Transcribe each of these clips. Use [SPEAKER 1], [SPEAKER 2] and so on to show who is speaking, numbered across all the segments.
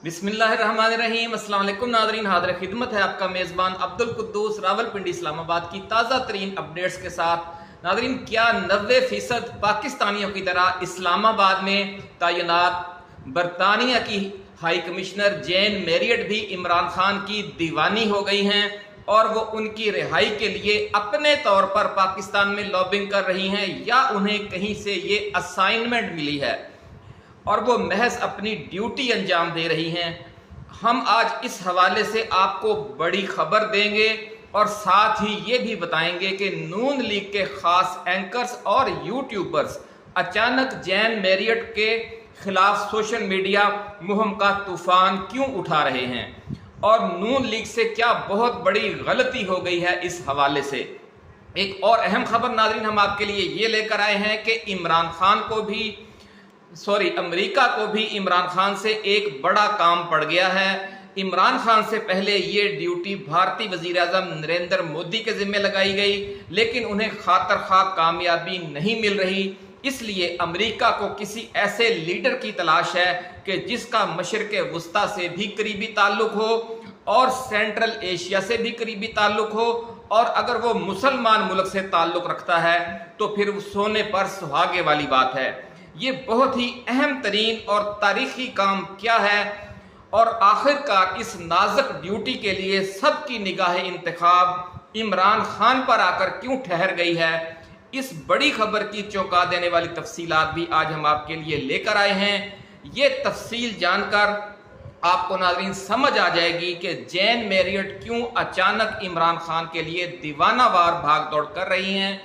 [SPEAKER 1] बिस्मिल्लाहिर्रहमानिर्रहीम। अस्सलाम वालेकुम नाज़रीन, हाज़िर खिदमत है आपका मेज़बान अब्दुल कुद्दूस रावलपिंडी इस्लामाबाद की ताज़ा तरीन अपडेट्स के साथ। नाज़रीन, क्या 90% पाकिस्तानियों की तरह इस्लामाबाद में तैनात बरतानिया की हाई कमिश्नर जेन मैरियट भी इमरान खान की दीवानी हो गई हैं और वो उनकी रिहाई के लिए अपने तौर पर पाकिस्तान में लॉबिंग कर रही हैं, या उन्हें कहीं से ये असाइनमेंट मिली है और वो महज अपनी ड्यूटी अंजाम दे रही हैं? हम आज इस हवाले से आपको बड़ी खबर देंगे और साथ ही ये भी बताएंगे कि नून लीग के खास एंकर्स और यूट्यूबर्स अचानक जैन मैरियट के खिलाफ सोशल मीडिया मुहिम का तूफान क्यों उठा रहे हैं और नून लीग से क्या बहुत बड़ी गलती हो गई है। इस हवाले से एक और अहम खबर नाज़रीन हम आपके लिए ये लेकर आए हैं कि अमेरिका को भी इमरान खान से एक बड़ा काम पड़ गया है। इमरान खान से पहले ये ड्यूटी भारतीय वजीर आज़म नरेंद्र मोदी के जिम्मे लगाई गई, लेकिन उन्हें खातर खा कामयाबी नहीं मिल रही। इसलिए अमेरिका को किसी ऐसे लीडर की तलाश है कि जिसका मशरिक़ वुस्ता से भी करीबी ताल्लुक हो और सेंट्रल एशिया से भी करीबी ताल्लुक हो, और अगर वो मुसलमान मुल्क से ताल्लुक रखता है तो फिर वो सोने पर सुहागे वाली बात है। ये बहुत ही अहम तरीन और तारीखी काम क्या है और आखिरकार इस नाजुक ड्यूटी के लिए सबकी निगाह इंतखाब इमरान खान पर आकर क्यों ठहर गई है, इस बड़ी खबर की चौंका देने वाली तफसीलात भी आज हम आपके लिए लेकर आए हैं। ये तफसील जानकर आपको नाज़रीन समझ आ जाएगी कि जैन मैरियट क्यों अचानक इमरान खान के लिए दीवानावार भाग दौड़ कर रही हैं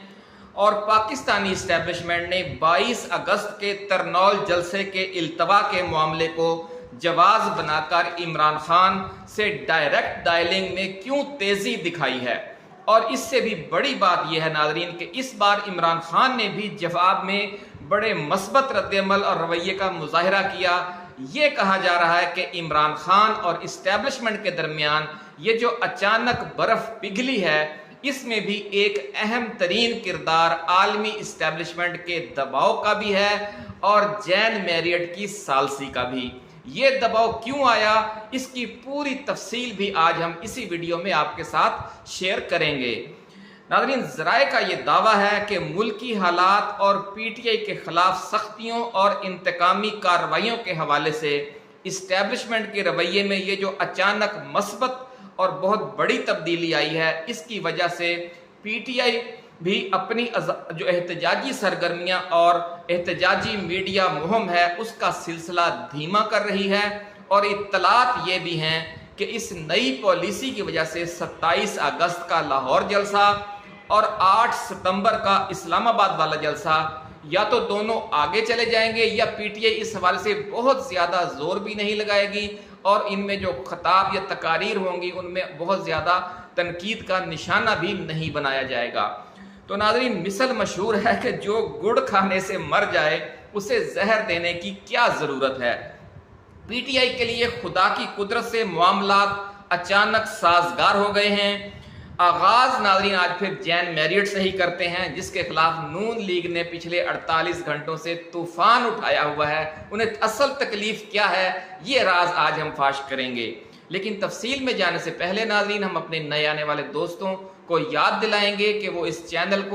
[SPEAKER 1] और पाकिस्तानी इस्टेब्लिशमेंट ने 22 अगस्त के तरनौल जलसे के इल्तवा के मामले को जवाज बनाकर इमरान खान से डायरेक्ट डायलिंग में क्यों तेजी दिखाई है। और इससे भी बड़ी बात यह है नाज़रीन कि इस बार इमरान खान ने भी जवाब में बड़े मस्बत रद्दअमल और रवैये का मुजाहरा किया। ये कहा जा रहा है कि इमरान खान और इस्टेब्लिशमेंट के दरमियान ये जो अचानक बर्फ पिघली है, इसमें भी एक अहम तरीन किरदार आलमी इस्टेब्लिशमेंट के दबाव का भी है और जैन मैरियट की सालसी का भी। ये दबाव क्यों आया, इसकी पूरी तफसील भी आज हम इसी वीडियो में आपके साथ शेयर करेंगे। नाज़रीन, ज़राए का ये दावा है कि मुल्की हालात और पीटीआई के खिलाफ सख्तियों और इंतकामी कार्रवाइयों के हवाले से इस्टेब्लिशमेंट के रवैये में ये जो अचानक मस्बत और बहुत बड़ी तब्दीली आई है, इसकी वजह से पीटीआई भी अपनी जो एहतजाजी सरगर्मियां और एहतजाजी मीडिया मुहिम है उसका सिलसिला धीमा कर रही है। और इत्तलात ये भी हैं कि इस नई पॉलिसी की वजह से 27 अगस्त का लाहौर जलसा और 8 सितंबर का इस्लामाबाद वाला जलसा या तो दोनों आगे चले जाएंगे या पीटीआई इस हवाले से बहुत ज़्यादा जोर भी नहीं लगाएगी और इनमें जो खताब या तकारीर होंगी उनमें बहुत ज़्यादा तनकीद का निशाना भी नहीं बनाया जाएगा। तो नाज़रीन, मिसल मशहूर है कि जो गुड़ खाने से मर जाए उसे जहर देने की क्या ज़रूरत है। पीटीआई के लिए खुदा की कुदरत से मामलात अचानक साजगार हो गए हैं। आगाज नाज़रीन आज फिर जैन मैरियट से ही करते हैं, जिसके खिलाफ नून लीग ने पिछले 48 घंटों से तूफान उठाया हुआ है। उन्हें असल तकलीफ क्या है ये राज आज हम फाश करेंगे। लेकिन तफसील में जाने से पहले नाज़रीन हम अपने नए आने वाले दोस्तों को याद दिलाएंगे कि वो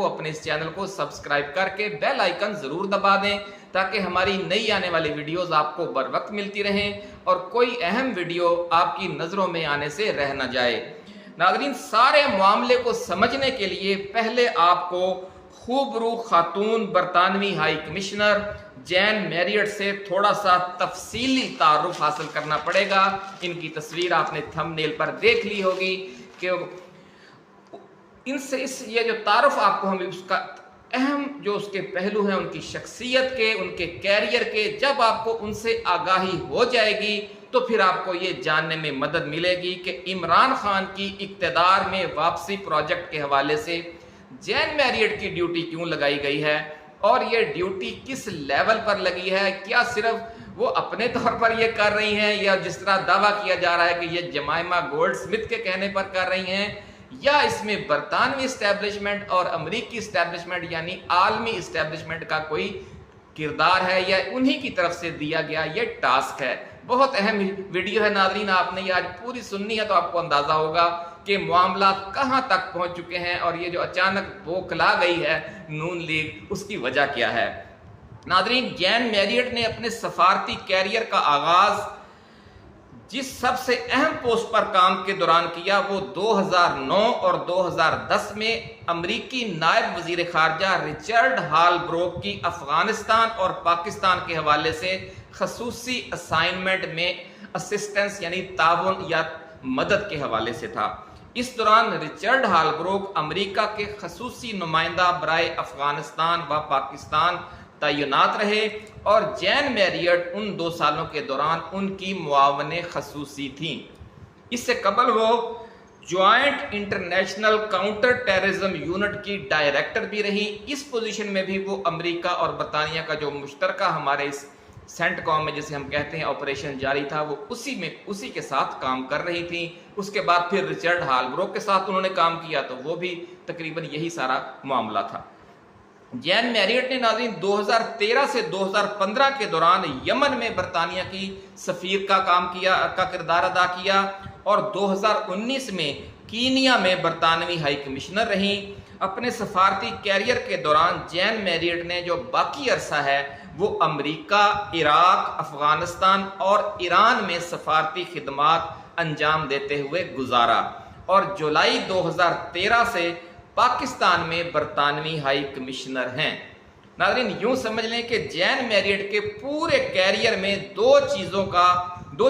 [SPEAKER 1] अपने इस चैनल को सब्सक्राइब करके बेल आइकन ज़रूर दबा दें ताकि हमारी नई आने वाली वीडियोस आपको बर वक्त मिलती रहें और कोई अहम वीडियो आपकी नज़रों में आने से रह न जाए। नाज़रीन, सारे मामले को समझने के लिए पहले आपको खूबरू खातून बरतानवी हाई कमिश्नर जैन मैरियट से थोड़ा सा तफसीली तारुफ हासिल करना पड़ेगा। इनकी तस्वीर आपने थंबनेल पर देख ली होगी कि ये जो तारुफ आपको हम उसका अहम जो उसके पहलू हैं उनकी शख्सियत के, उनके कैरियर के, जब आपको उनसे आगाही हो जाएगी तो फिर आपको ये जानने में मदद मिलेगी कि इमरान खान की इक़्तिदार में वापसी प्रोजेक्ट के हवाले से जैन मैरियट की ड्यूटी क्यों लगाई गई है और ये ड्यूटी किस लेवल पर लगी है। क्या सिर्फ वो अपने तौर पर ये कर रही हैं या जिस तरह दावा किया जा रहा है कि ये जमाइमा गोल्ड स्मिथ के कहने पर कर रही हैं, या इसमें बरतानवी इस्टेब्लिशमेंट और अमरीकी इस्टेब्लिशमेंट यानी आलमी इस्टेब्लिशमेंट का कोई किरदार है या उन्हीं की तरफ से दिया गया ये टास्क है। बहुत अहम वीडियो है नाज़रीन, आपने ये आज पूरी सुननी है तो आपको अंदाजा होगा कि मामला कहां तक पहुंच चुके हैं और ये जो अचानक बौखला गई है नून लीग, उसकी वजह क्या है। नाज़रीन, जैन मैरियट ने अपने सफारती कैरियर का आगाज जिस सबसे अहम पोस्ट पर काम के दौरान किया वो 2009 और 2010 में अमरीकी नायब वजीर खारजा रिचर्ड हालब्रोक की अफगानिस्तान और पाकिस्तान के हवाले से खसूसी असाइनमेंट में असिस्टेंस यानी ताउन या मदद के हवाले से था। इस दौरान रिचर्ड हालब्रोक अमरीका के खसूसी नुमाइंदा बराए अफगानिस्तान व पाकिस्तान तैनात रहे और जैन मैरियट उन 2 सालों के दौरान उनकी मुआवने खसूसी थी। इससे कबल वो joint international counter terrorism unit की डायरेक्टर भी रही। इस पोजीशन में भी वो अमेरिका और बरतानिया का जो मुश्तरका हमारे इस सेंटकॉम में जिसे हम कहते हैं ऑपरेशन जारी था, वो उसी के साथ काम कर रही थी। उसके बाद फिर रिचर्ड हालब्रोक के साथ उन्होंने काम किया तो वो भी तकरीबन यही सारा मामला था। जैन मैरियट ने नाज़रीन 2013 से 2015 के दौरान यमन में बरतानिया की सफीर का किरदार अदा किया और 2019 में कीनिया में बरतानवी हाई कमिश्नर रही। अपने सफारती कैरियर के दौरान जैन मैरियट ने जो बाकी अरसा है वो अमरीका, इराक, अफगानिस्तान और ईरान में सफारती खिदमात अंजाम देते हुए गुजारा और जुलाई 2013 से पाकिस्तान में बरतानवी हाई कमिश्नर हैं। नाज़रीन, यूं समझ लें कि जैन मैरियट के पूरे कैरियर में दो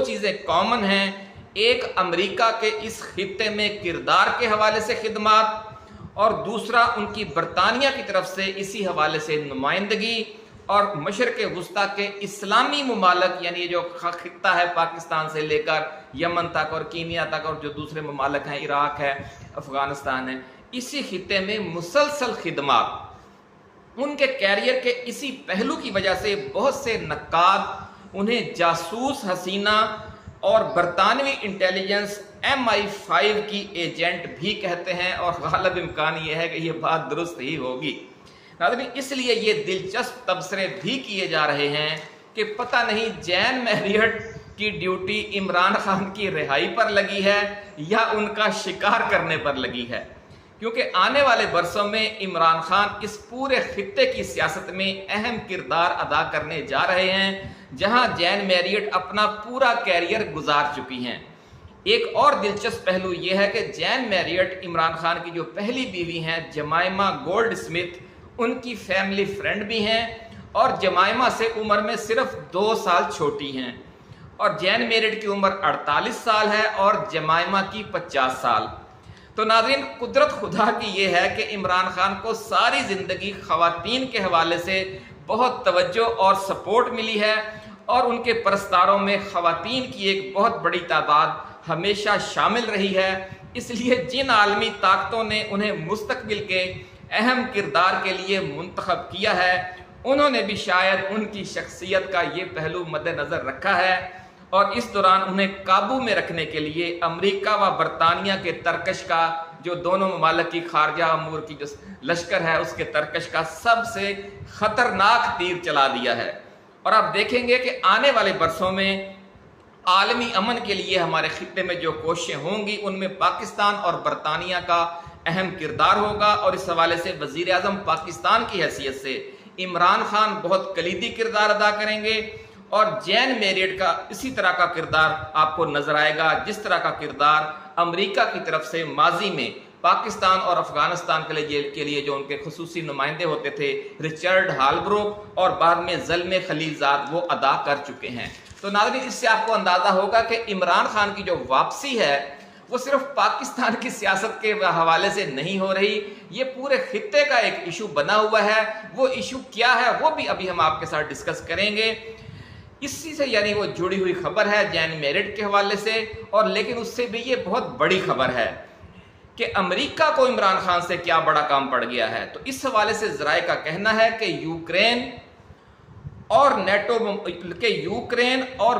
[SPEAKER 1] चीज़ें कॉमन हैं। एक, अमेरिका के इस खित्ते में किरदार के हवाले से खिदमात और दूसरा उनकी बरतानिया की तरफ से इसी हवाले से नुमाइंदगी और मशरक़ वुस्ता के इस्लामी ममालक यानी जो खित्ता है पाकिस्तान से लेकर यमन तक और कीनिया तक और जो दूसरे ममालक हैं, इराक है, अफगानिस्तान है, इसी खित्ते में मुसलसल खिदमात। उनके कैरियर के इसी पहलू की वजह से बहुत से नक्काद उन्हें जासूस हसीना और बरतानवी इंटेलिजेंस MI5 की एजेंट भी कहते हैं और गालिब इम्कान यह है कि यह बात दुरुस्त ही होगी। नाज़रीन, इसलिए ये दिलचस्प तबसरे भी किए जा रहे हैं कि पता नहीं जैन मैरियट की ड्यूटी इमरान खान की रिहाई पर लगी है या उनका शिकार करने पर लगी है, क्योंकि आने वाले बरसों में इमरान खान इस पूरे खित्ते की सियासत में अहम किरदार अदा करने जा रहे हैं, जहां जैन मैरियट अपना पूरा कैरियर गुजार चुकी हैं। एक और दिलचस्प पहलू यह है कि जैन मैरियट इमरान खान की जो पहली बीवी हैं जमाइमा गोल्डस्मिथ, उनकी फैमिली फ्रेंड भी हैं और जमाइमा से उम्र में सिर्फ 2 साल छोटी हैं और जैन मैरियट की उम्र 48 साल है और जमाइमा की 50 साल। तो नाज़रीन, कुदरत खुदा की ये है कि इमरान खान को सारी ज़िंदगी ख़वातीन के हवाले से बहुत तवज्जो और सपोर्ट मिली है और उनके परस्तारों में ख़वातीन की एक बहुत बड़ी तादाद हमेशा शामिल रही है। इसलिए जिन आलमी ताकतों ने उन्हें मुस्तकबिल के अहम किरदार के लिए मुंतखब किया है, उन्होंने भी शायद उनकी शख्सियत का ये पहलू मद्देनज़र रखा है और इस दौरान उन्हें काबू में रखने के लिए अमेरिका व बरतानिया के तरकश का, जो दोनों ममालिक की खारजा अमूर की जो लश्कर है उसके तरकश का सबसे खतरनाक तीर चला दिया है। और आप देखेंगे कि आने वाले बरसों में आलमी अमन के लिए हमारे खित्ते में जो कोशिशें होंगी उनमें पाकिस्तान और बरतानिया का अहम किरदार होगा और इस हवाले से वज़ीर आज़म पाकिस्तान की हैसियत से इमरान खान बहुत कलीदी किरदार अदा करेंगे और जैन मैरियट का इसी तरह का किरदार आपको नजर आएगा जिस तरह का किरदार अमेरिका की तरफ से माजी में पाकिस्तान और अफगानिस्तान के लिए जो उनके खुसूसी नुमाइंदे होते थे रिचर्ड हालब्रोक और बाद में ज़ल्मे खलीलजाद वो अदा कर चुके हैं। तो नाज़रीन, इससे आपको अंदाज़ा होगा कि इमरान खान की जो वापसी है वो सिर्फ पाकिस्तान की सियासत के हवाले से नहीं हो रही, ये पूरे खित्ते का एक इशू बना हुआ है। वो इशू क्या है वो भी अभी हम आपके साथ डिस्कस करेंगे। इसी से यानी वो जुड़ी हुई खबर है जैन मैरियट के हवाले से, और लेकिन उससे भी ये बहुत बड़ी खबर है कि अमेरिका को इमरान खान से क्या बड़ा काम पड़ गया है। तो इस हवाले से ज़राए का कहना है कि यूक्रेन और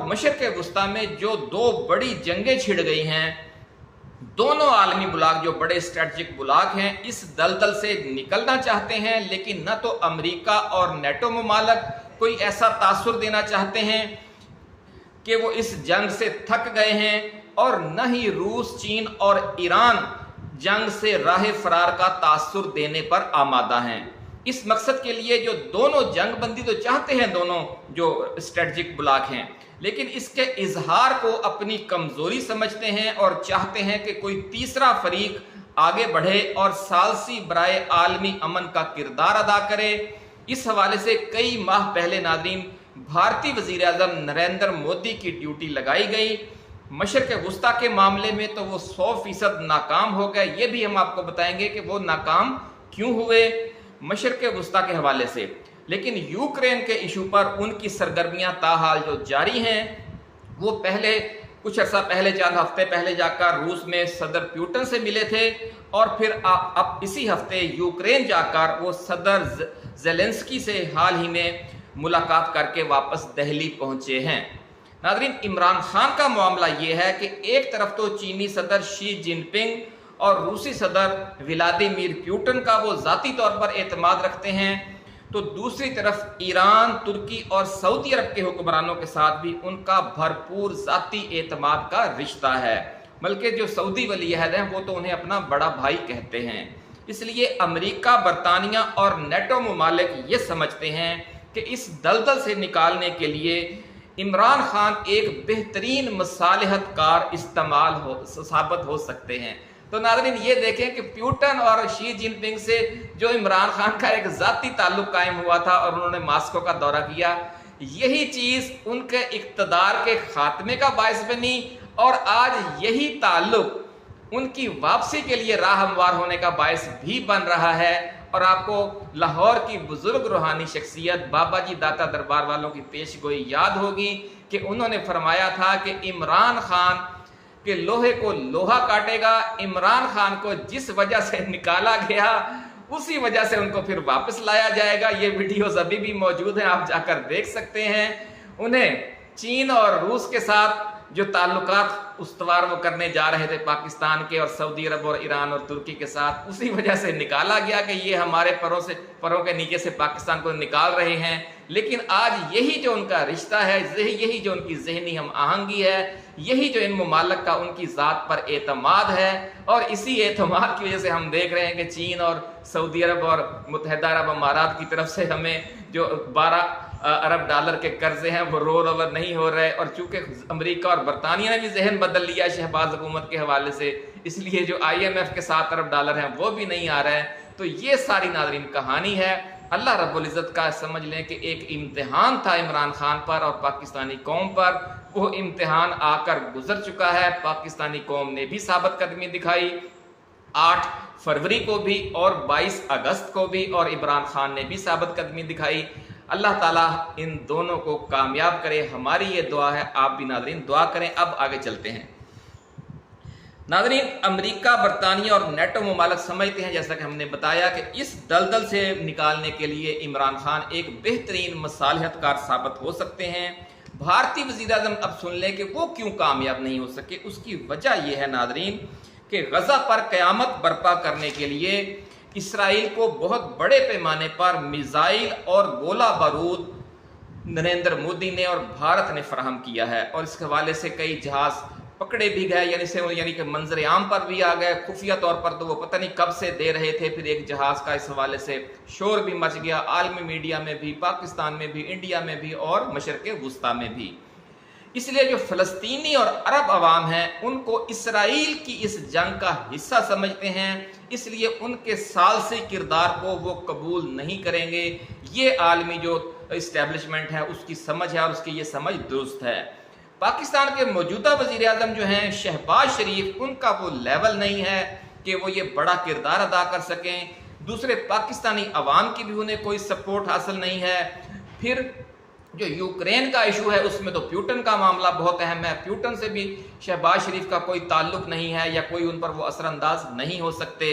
[SPEAKER 1] मशरिक़ वुस्ता में जो 2 बड़ी जंगें छिड़ गई हैं, दोनों आलमी बुलाक जो बड़े स्ट्रेटजिक बुलाक हैं इस दलदल से निकलना चाहते हैं, लेकिन न तो अमेरिका और नेटो ममालक कोई ऐसा तासुर देना चाहते हैं कि वो इस जंग से थक गए हैं और न ही रूस, चीन और ईरान जंग से राह फरार का तासुर देने पर आमादा हैं। इस मकसद के लिए जो दोनों जंग बंदी तो चाहते हैं, दोनों जो स्ट्रेटजिक ब्लॉक हैं, लेकिन इसके इजहार को अपनी कमजोरी समझते हैं और चाहते हैं कि कोई तीसरा फरीक आगे बढ़े और सालसी बराए आलमी अमन का किरदार अदा करे। इस हवाले से कई माह पहले नाज़रीन भारतीय वज़ीर आज़म नरेंद्र मोदी की ड्यूटी लगाई गई। मशरिक़ वुस्ता के मामले में तो वो 100% नाकाम हो गए। ये भी हम आपको बताएंगे कि वो नाकाम क्यों हुए मशरिक़ वुस्ता के हवाले से। लेकिन यूक्रेन के इशू पर उनकी सरगर्मियां ताहाल जो जारी हैं, वो पहले कुछ अर्सा पहले, चंद हफ्ते पहले जाकर रूस में सदर प्यूटन से मिले थे और फिर अब इसी हफ्ते यूक्रेन जाकर वो सदर ज़ेलेंस्की से हाल ही में मुलाकात करके वापस दिल्ली पहुंचे हैं। नाज़रीन, इमरान खान का मामला ये है कि एक तरफ तो चीनी सदर शी जिनपिंग और रूसी सदर व्लादिमीर पुतिन का वो ज़ाती तौर पर एतमाद रखते हैं, तो दूसरी तरफ ईरान, तुर्की और सऊदी अरब के हुक्मरानों के साथ भी उनका भरपूर ज़ाती एतमाद का रिश्ता है। बल्कि जो सऊदी वली अहद हैं वो तो उन्हें अपना बड़ा भाई कहते हैं। इसलिए अमेरिका, बरतानिया और नेटो ममालिक ये समझते हैं कि इस दलदल से निकालने के लिए इमरान खान एक बेहतरीन मसालहतकार साबित हो सकते हैं। तो नाज़रीन ये देखें कि पुतिन और शी जिनपिंग से जो इमरान खान का एक ज़ाती ताल्लुक कायम हुआ था और उन्होंने मॉस्को का दौरा किया, यही चीज़ उनके इक़्तिदार के खात्मे का बायस बनी और आज यही ताल्लुक उनकी वापसी के लिए राह हमवार होने का बायस भी बन रहा है। और आपको लाहौर की बुजुर्ग रूहानी शख्सियत बाबा जी दाता दरबार वालों की पेशगोई याद होगी कि उन्होंने फरमाया था कि इमरान खान के लोहे को लोहा काटेगा। इमरान खान को जिस वजह से निकाला गया उसी वजह से उनको फिर वापस लाया जाएगा। ये वीडियोस अभी भी मौजूद हैं, आप जाकर देख सकते हैं। उन्हें चीन और रूस के साथ जो ताल्लुकात उस्तवार वो करने जा रहे थे पाकिस्तान के और सऊदी अरब और ईरान और तुर्की के साथ, उसी वजह से निकाला गया कि ये हमारे परों के नीचे से पाकिस्तान को निकाल रहे हैं। लेकिन आज यही जो उनका रिश्ता है, यही जो उनकी ज़हनी हम आहंगी है, यही जो इन मुमालिक का उनकी ज़ात पर एतमाद है, और इसी एतमाद की वजह से हम देख रहे हैं कि चीन और सऊदी अरब और मुत्तहिदा अरब अमारात की तरफ से हमें जो 12 अरब डॉलर के कर्जे हैं वो रोल ओवर नहीं हो रहे। और चूंकि अमेरिका और बरतानिया ने भी जहन बदल लिया शहबाज हुकूमत के हवाले से, इसलिए जो IMF के 7 अरब डॉलर हैं वो भी नहीं आ रहे हैं। तो ये सारी नाज़रीन कहानी है। अल्लाह रब्बुल इज़्ज़त का समझ लें कि एक इम्तिहान था इमरान खान पर और पाकिस्तानी कौम पर। वो इम्तिहान आकर गुजर चुका है। पाकिस्तानी कौम ने भी साबित कदमी दिखाई 8 फरवरी को भी और 22 अगस्त को भी, और इमरान खान ने भी साबित कदमी दिखाई। अल्लाह ताला इन दोनों को कामयाब करे, हमारी ये दुआ है। आप भी नाज़रीन दुआ करें। अब आगे चलते हैं। नाज़रीन, अमेरिका, बरतानिया और नेटो ममालिक समझते हैं, जैसा कि हमने बताया, कि इस दलदल से निकालने के लिए इमरान खान एक बेहतरीन मसालहतकार साबित हो सकते हैं। भारतीय वज़ीर आज़म अब सुन लें कि वो क्यों कामयाब नहीं हो सके। उसकी वजह यह है नाज़रीन कि गज़ा पर क़यामत बर्पा करने के लिए इसराइल को बहुत बड़े पैमाने पर मिसाइल और गोला बारूद नरेंद्र मोदी ने और भारत ने फराहम किया है। और इस हवाले से कई जहाज पकड़े भी गए, यानी कि मंजर आम पर भी आ गए। खुफिया तौर पर तो वो पता नहीं कब से दे रहे थे। फिर एक जहाज का इस हवाले से शोर भी मच गया, आलमी मीडिया में भी, पाकिस्तान में भी, इंडिया में भी और मशरिक़ वुस्ता में भी। इसलिए जो फ़लस्तीनी और अरब अवाम हैं उनको इसराइल की इस जंग का हिस्सा समझते हैं, इसलिए उनके सालसी किरदार को वो कबूल नहीं करेंगे। ये आलमी जो इस्टेब्लिशमेंट है उसकी समझ है और उसकी ये समझ दुरुस्त है। पाकिस्तान के मौजूदा वज़ीर आज़म जो हैं शहबाज शरीफ, उनका वो लेवल नहीं है कि वो ये बड़ा किरदार अदा कर सकें। दूसरे पाकिस्तानी अवाम की भी उन्हें कोई सपोर्ट हासिल नहीं है। फिर जो यूक्रेन का इशू है उसमें तो पुतिन का मामला बहुत अहम है। पुतिन से भी शहबाज शरीफ का कोई ताल्लुक नहीं है या कोई उन पर वो असरअंदाज नहीं हो सकते।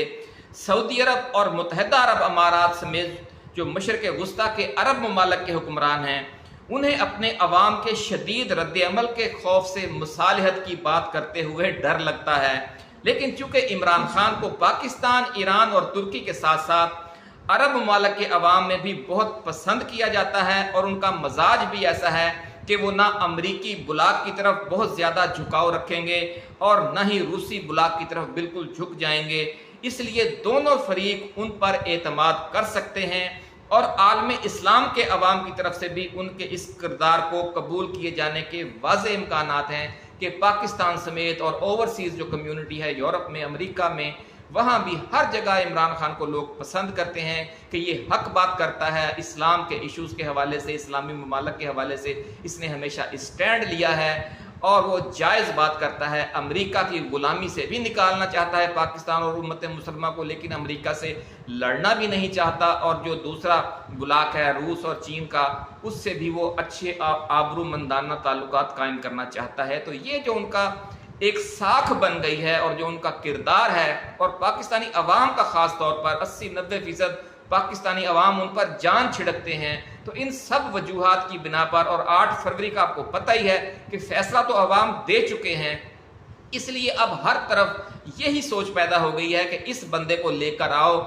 [SPEAKER 1] सऊदी अरब और मुत्तहिदा अरब अमारात समेत जो मशरिक़ वुस्ता के अरब ममालिक के हुक्मरान हैं, उन्हें अपने अवाम के शदीद रद्द-ए-अमल के खौफ से मुसालहत की बात करते हुए डर लगता है। लेकिन चूंकि इमरान खान को पाकिस्तान, ईरान और तुर्की के साथ साथ अरब ममालिक के अवाम में भी बहुत पसंद किया जाता है और उनका मजाज भी ऐसा है کہ وہ نہ امریکی بلاک کی طرف بہت زیادہ جھکاؤ رکھیں گے اور نہ ہی روسی بلاک کی طرف بالکل جھک جائیں گے، اس لیے دونوں فریق ان پر اعتماد کر سکتے ہیں، اور عالم اسلام کے عوام کی طرف سے بھی ان کے اس کردار کو قبول کیے جانے کے واضح امکانات ہیں کہ پاکستان سمیت اور اوورسیز جو کمیونٹی ہے یورپ میں، امریکہ میں، وہاں بھی ہر جگہ عمران خان کو لوگ پسند کرتے ہیں کہ یہ حق بات کرتا ہے، اسلام کے ایشوز کے حوالے سے، اسلامی ممالک کے حوالے سے اس نے ہمیشہ اسٹینڈ لیا ہے، اور وہ جائز بات کرتا ہے، امریکہ کی غلامی سے بھی نکالنا چاہتا ہے پاکستان اور امت مسلمہ کو، لیکن امریکہ سے لڑنا بھی نہیں چاہتا، اور جو دوسرا بلاک ہے روس اور چین کا، اس سے بھی وہ اچھے آبرومندانہ تعلقات قائم کرنا چاہتا ہے۔ تو یہ جو ان کا ایک ساکھ بن گئی ہے اور جو ان کا کردار ہے، اور پاکستانی عوام کا خاص طور پر 80-90% پاکستانی عوام ان پر جان چھڑکتے ہیں، تو ان سب وجوہات کی بنا پر، اور 8 فروری کا آپ کو پتہ ہی ہے کہ فیصلہ تو عوام دے چکے ہیں، اس لیے اب ہر طرف یہی سوچ پیدا ہو گئی ہے کہ اس بندے کو لے کر آؤ،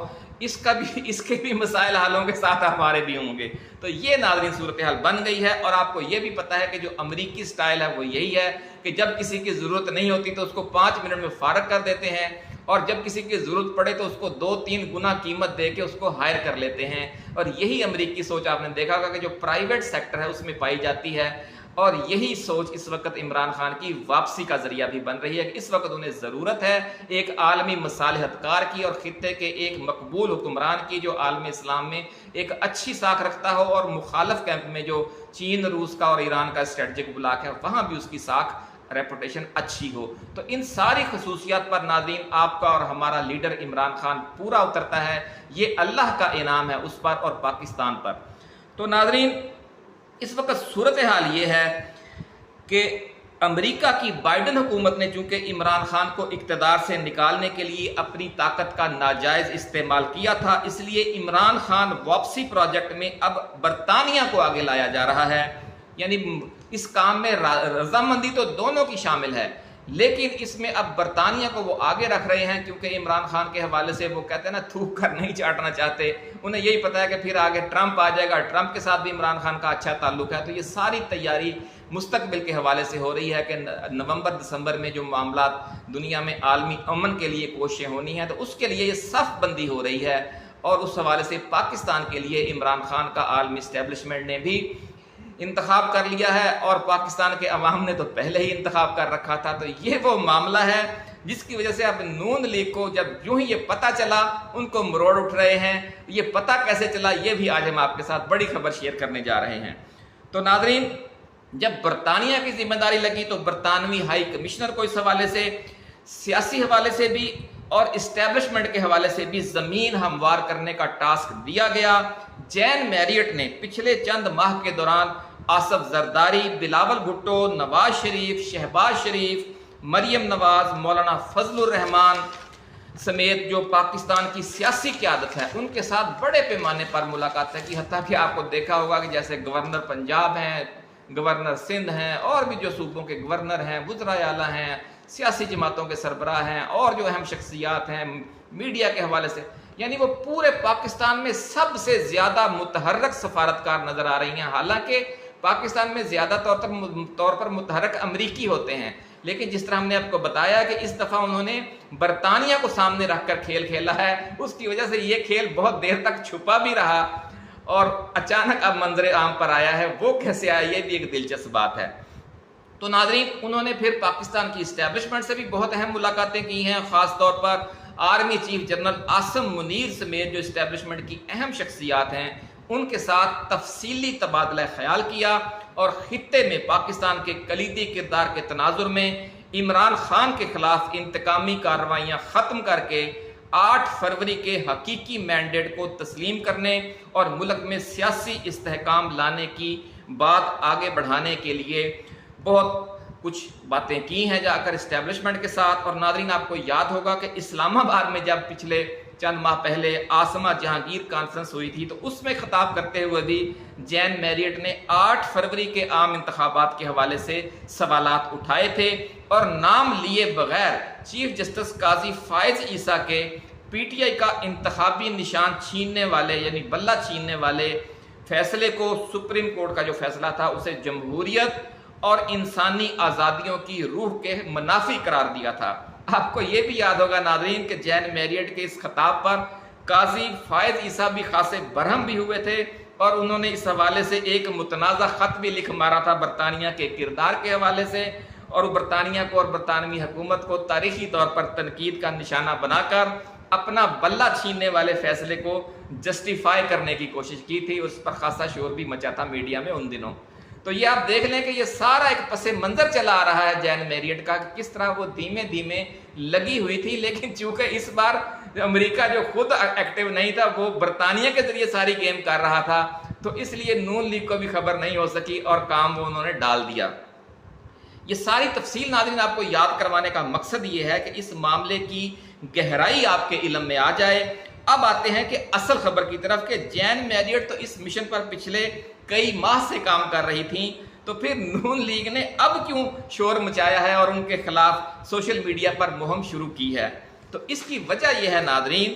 [SPEAKER 1] اس کے بھی مسائل حل ہوں گے، ساتھ ہمارے بھی ہوں گے۔ تو یہ ناظرین صورتحال بن گئی ہے، اور آپ کو یہ بھی پتہ ہے کہ جو امریکی سٹائل ہے وہ یہی ہے کہ جب کسی کی ضرورت نہیں ہوتی تو اس کو 5 منٹ میں فارغ کر دیتے ہیں، اور جب کسی کی ضرورت پڑے تو اس کو 2-3 گنا قیمت دے کے اس کو ہائر کر لیتے ہیں، اور یہی امریکی سوچ آپ نے دیکھا ہوگا کہ جو پرائیویٹ سیکٹر ہے اس میں پائی جاتی ہے، اور یہی سوچ اس وقت عمران خان کی واپسی کا ذریعہ بھی بن رہی ہے کہ اس وقت انہیں ضرورت ہے ایک عالمی مصالحت کار کی اور خطے کے ایک مقبول حکمران کی جو عالم اسلام میں ایک اچھی ساکھ رکھتا ہو، اور مخالف کیمپ میں جو چین، روس کا اور ایران کا اسٹریٹجک بلاک ہے وہاں بھی اس کی ساکھ ریپوٹیشن اچھی ہو۔ تو ان ساری خصوصیات پر ناظرین آپ کا اور ہمارا لیڈر عمران خان پورا اترتا ہے، یہ اللہ کا انعام ہے اس پر اور پاکستان پر۔ تو ناظرین اس وقت صورتحال یہ ہے کہ امریکہ کی بائیڈن حکومت نے چونکہ عمران خان کو اقتدار سے نکالنے کے لیے اپنی طاقت کا ناجائز استعمال کیا تھا، اس لیے عمران خان واپسی پروجیکٹ میں اب برطانیہ کو آگے لایا جا رہا ہے، یعنی اس کام میں رضامندی تو دونوں کی شامل ہے، لیکن اس میں اب برطانیہ کو وہ آگے رکھ رہے ہیں کیونکہ عمران خان کے حوالے سے وہ کہتے ہیں نا تھوک کر نہیں چاٹنا چاہتے، انہیں یہی پتا ہے کہ پھر آگے ٹرمپ آ جائے گا، ٹرمپ کے ساتھ بھی عمران خان کا اچھا تعلق ہے، تو یہ ساری تیاری مستقبل کے حوالے سے ہو رہی ہے کہ نومبر دسمبر میں جو معاملات دنیا میں عالمی امن کے لیے کوششیں ہونی ہیں تو اس کے لیے یہ صف بندی ہو رہی ہے، اور اس حوالے سے پاکستان کے لیے عمران خان کا عالمی اسٹیبلشمنٹ نے بھی انتخاب کر لیا ہے، اور پاکستان کے عوام نے تو پہلے ہی انتخاب کر رکھا تھا۔ تو یہ وہ معاملہ ہے جس کی وجہ سے اب نون لیگ کو جب یوں ہی یہ پتہ چلا ان کو مروڑ اٹھ رہے ہیں، یہ پتہ کیسے چلا یہ بھی آج ہم آپ کے ساتھ بڑی خبر شیئر کرنے جا رہے ہیں۔ تو ناظرین جب برطانیہ کی ذمہ داری لگی تو برطانوی ہائی کمشنر کو اس حوالے سے، سیاسی حوالے سے بھی اور اسٹیبلشمنٹ کے حوالے سے بھی زمین ہموار کرنے کا ٹاسک دیا گیا۔ جین میریٹ نے پچھلے چند ماہ کے دوران آصف زرداری، بلاول بھٹو، نواز شریف، شہباز شریف، مریم نواز، مولانا فضل الرحمان سمیت جو پاکستان کی سیاسی قیادت ہے ان کے ساتھ بڑے پیمانے پر ملاقاتیں کی، حتیٰ کہ آپ کو دیکھا ہوگا کہ جیسے گورنر پنجاب ہیں، گورنر سندھ ہیں، اور بھی جو صوبوں کے گورنر ہیں، وزراء اعلیٰ ہیں، سیاسی جماعتوں کے سربراہ ہیں، اور جو اہم شخصیات ہیں میڈیا کے حوالے سے، یعنی وہ پورے پاکستان میں سب سے زیادہ متحرک سفارتکار نظر آ رہی ہیں۔ حالانکہ پاکستان میں زیادہ طور پر متحرک امریکی ہوتے ہیں، لیکن جس طرح ہم نے آپ کو بتایا کہ اس دفعہ انہوں نے برطانیہ کو سامنے رکھ کر کھیل کھیلا ہے، اس کی وجہ سے یہ کھیل بہت دیر تک چھپا بھی رہا اور اچانک اب منظر عام پر آیا ہے۔ وہ کیسے آیا یہ بھی ایک دلچسپ بات ہے۔ تو ناظرین انہوں نے پھر پاکستان کی اسٹیبلشمنٹ سے بھی بہت اہم ملاقاتیں کی ہیں، خاص طور پر army chief general Asim Munir سمیت جو اسٹیبلشمنٹ کی اہم شخصیات ہیں ان کے ساتھ تفصیلی تبادلہ خیال کیا، اور خطے میں پاکستان کے کلیدی کردار کے تناظر میں عمران خان کے خلاف انتقامی کارروائیاں ختم کر کے 8 فروری کے حقیقی مینڈیٹ کو تسلیم کرنے اور ملک میں سیاسی استحکام لانے کی بات آگے بڑھانے کے لیے بہت کچھ باتیں کی ہیں جا کر اسٹیبلشمنٹ کے ساتھ۔ اور ناظرین آپ کو یاد ہوگا کہ اسلام آباد میں جب پچھلے چند ماہ پہلے عاصمہ جہانگیر کانفرنس ہوئی تھی تو اس میں خطاب کرتے ہوئے بھی جین میریٹ نے 8 فروری کے عام انتخابات کے حوالے سے سوالات اٹھائے تھے، اور نام لیے بغیر چیف جسٹس قاضی فائز عیسیٰ کے پی ٹی آئی کا انتخابی نشان چھیننے والے یعنی بلہ چھیننے والے फैसले को, सुप्रीम कोर्ट का जो फैसला था उसे जमहूरियत और इंसानी आज़ादियों की रूह के मुनाफी करार दिया था। आपको ये भी याद होगा नाज़रीन कि जैन मैरियट के इस खिताब पर काजी फायद ईसा भी खासे बरहम भी हुए थे और उन्होंने इस हवाले से एक मुतनाज़ा ख़त भी लिख मारा था बरतानिया के किरदार के हवाले से, और बरतानिया को और बरतानवी हुकूमत को तारीखी तौर पर तनकीद का निशाना बनाकर अपना बल्ला छीनने वाले फैसले को जस्टिफाई करने की कोशिश की थी। उस पर खासा शोर भी मचा था मीडिया में उन दिनों। तो ये आप देख लें कि ये सारा एक पसे मंजर चला आ रहा है जैन मैरियट का, किस तरह वो धीमे धीमे लगी हुई थी, लेकिन चूंकि इस बार अमेरिका जो खुद एक्टिव नहीं था वो बरतानिया के जरिए सारी गेम कर रहा था, तो इसलिए नून लीग को भी खबर नहीं हो सकी और काम वो उन्होंने डाल दिया। ये सारी तफसील नाज़रीन आपको याद करवाने का मकसद ये है कि इस मामले की गहराई आपके इल्म में आ जाए। अब आते हैं कि असल खबर की तरफ कि जैन मैरियट तो इस मिशन पर पिछले कई माह से काम कर रही थी, तो फिर नून लीग ने अब क्यों शोर मचाया है और उनके खिलाफ सोशल मीडिया पर मुहिम शुरू की है। तो इसकी वजह यह है नाज़रीन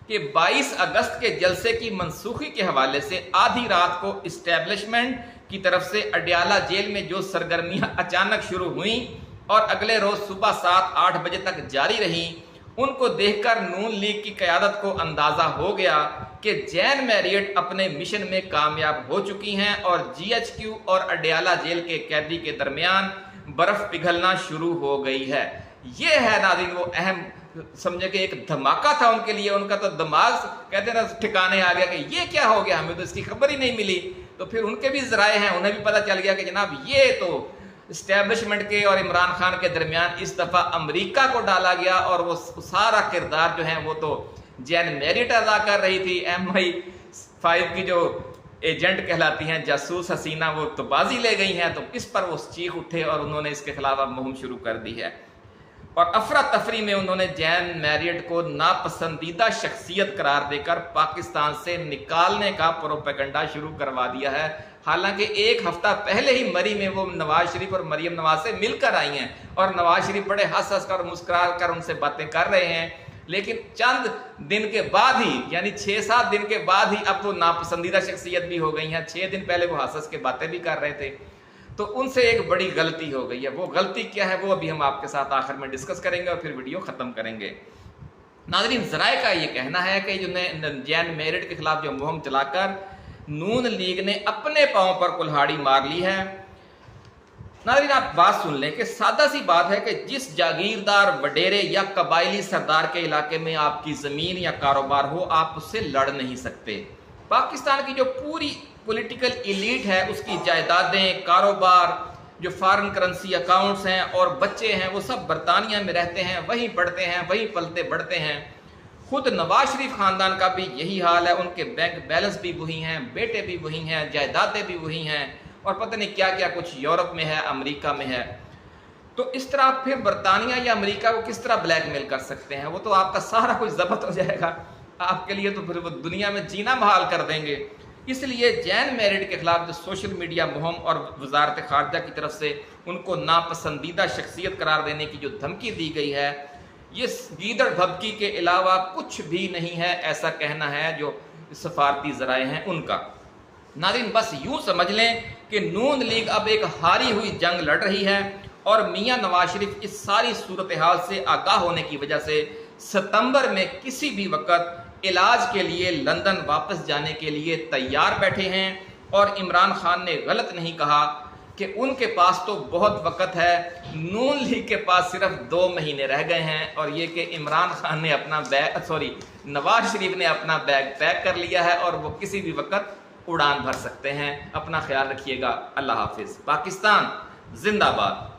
[SPEAKER 1] कि 22 अगस्त के जलसे की मनसूखी के हवाले से आधी रात को इस्टेब्लिशमेंट की तरफ से अडयाला जेल में जो सरगर्मियां अचानक शुरू हुई और अगले रोज सुबह 7-8 बजे तक जारी रही, उनको देखकर नून लीग की क़यादत को अंदाजा हो गया कि जैन मैरियट अपने मिशन में कामयाब हो चुकी हैं और GHQ और अडयाला जेल के कैदी के दरमियान बर्फ पिघलना शुरू हो गई है। ये है नाज़रीन वो अहम, समझे कि एक धमाका था उनके लिए। उनका तो दिमाग कहते ना ठिकाने आ गया कि ये क्या हो गया, हमें तो इसकी खबर ही नहीं मिली। तो फिर उनके भी ज़राए हैं, उन्हें भी पता चल गया कि जनाब ये तो इस्टेब्लिशमेंट के और इमरान खान के दरमियान इस दफ़ा अमेरिका को डाला गया और वो सारा किरदार जो है वो तो जैन मैरियट अदा कर रही थी। MI5 की जो एजेंट कहलाती हैं, जासूस हसीना, वो तो बाजी ले गई हैं। तो इस पर वो चीख उठे और उन्होंने इसके खिलाफ अब मुहिम शुरू कर दी है और अफरा तफरी में उन्होंने जैन मैरियट को नापसंदीदा शख्सियत करार देकर पाकिस्तान से निकालने का प्रोपेगेंडा शुरू करवा दिया है। हालांकि एक हफ्ता पहले ही मरी में वो नवाज शरीफ और मरियम नवाज से मिलकर आई हैं और नवाज शरीफ बड़े हंस हंस कर मुस्कुरा कर उनसे बातें कर रहे हैं, लेकिन चंद दिन के बाद ही, यानी 6-7 दिन के बाद ही अब वो नापसंदीदा शख्सियत भी हो गई हैं। 6 दिन पहले वो हंस हंस के बातें भी कर रहे थे, तो उनसे एक बड़ी गलती हो गई है। वो गलती क्या है वो अभी हम आपके साथ आखिर में डिस्कस करेंगे और फिर वीडियो खत्म करेंगे। नाज़रीन, ज़राए का ये कहना है कि जो जैन मैरियट के खिलाफ जो मुहिम चलाकर नून लीग ने अपने पांव पर कुल्हाड़ी मार ली है। नाज़रीन, आप बात सुन लें कि सादा सी बात है कि जिस जागीरदार, वडेरे या कबायली सरदार के इलाके में आपकी ज़मीन या कारोबार हो, आप उससे लड़ नहीं सकते। पाकिस्तान की जो पूरी पॉलिटिकल एलीट है उसकी जायदादें, कारोबार, जो फॉरेन करेंसी अकाउंट्स हैं और बच्चे हैं, वो सब बरतानिया में रहते हैं, वहीं पढ़ते हैं, वहीं पलते बढ़ते हैं। खुद नवाज शरीफ खानदान का भी यही हाल है, उनके बैंक बैलेंस भी वही हैं, बेटे भी वही हैं, जायदादें भी वही हैं और पता नहीं क्या क्या कुछ यूरोप में है, अमेरिका में है। तो इस तरह फिर बरतानिया या अमेरिका को किस तरह ब्लैकमेल कर सकते हैं? वो तो आपका सारा कुछ जब्त हो जाएगा आपके लिए, तो फिर वो दुनिया में जीना महाल कर देंगे। इसलिए जैन मैरियट के खिलाफ जो सोशल मीडिया मुहिम और वजारत खारजा की तरफ से उनको नापसंदीदा शख्सियत करार देने की जो धमकी दी गई है, ये गीदड़ भभकी के अलावा कुछ भी नहीं है, ऐसा कहना है जो सफारती ज़राए हैं उनका। नाज़रीन, बस यूँ समझ लें कि नून लीग अब एक हारी हुई जंग लड़ रही है और मियाँ नवाज शरीफ इस सारी सूरत हाल से आगाह होने की वजह से सितंबर में किसी भी वक्त इलाज के लिए लंदन वापस जाने के लिए तैयार बैठे हैं। और इमरान खान ने गलत नहीं कहा कि उनके पास तो बहुत वक्त है, नून लीग के पास सिर्फ 2 महीने रह गए हैं और ये कि इमरान खान ने अपना नवाज शरीफ ने अपना बैग पैक कर लिया है और वो किसी भी वक्त उड़ान भर सकते हैं। अपना ख्याल रखिएगा। अल्लाह हाफिज़। पाकिस्तान जिंदाबाद।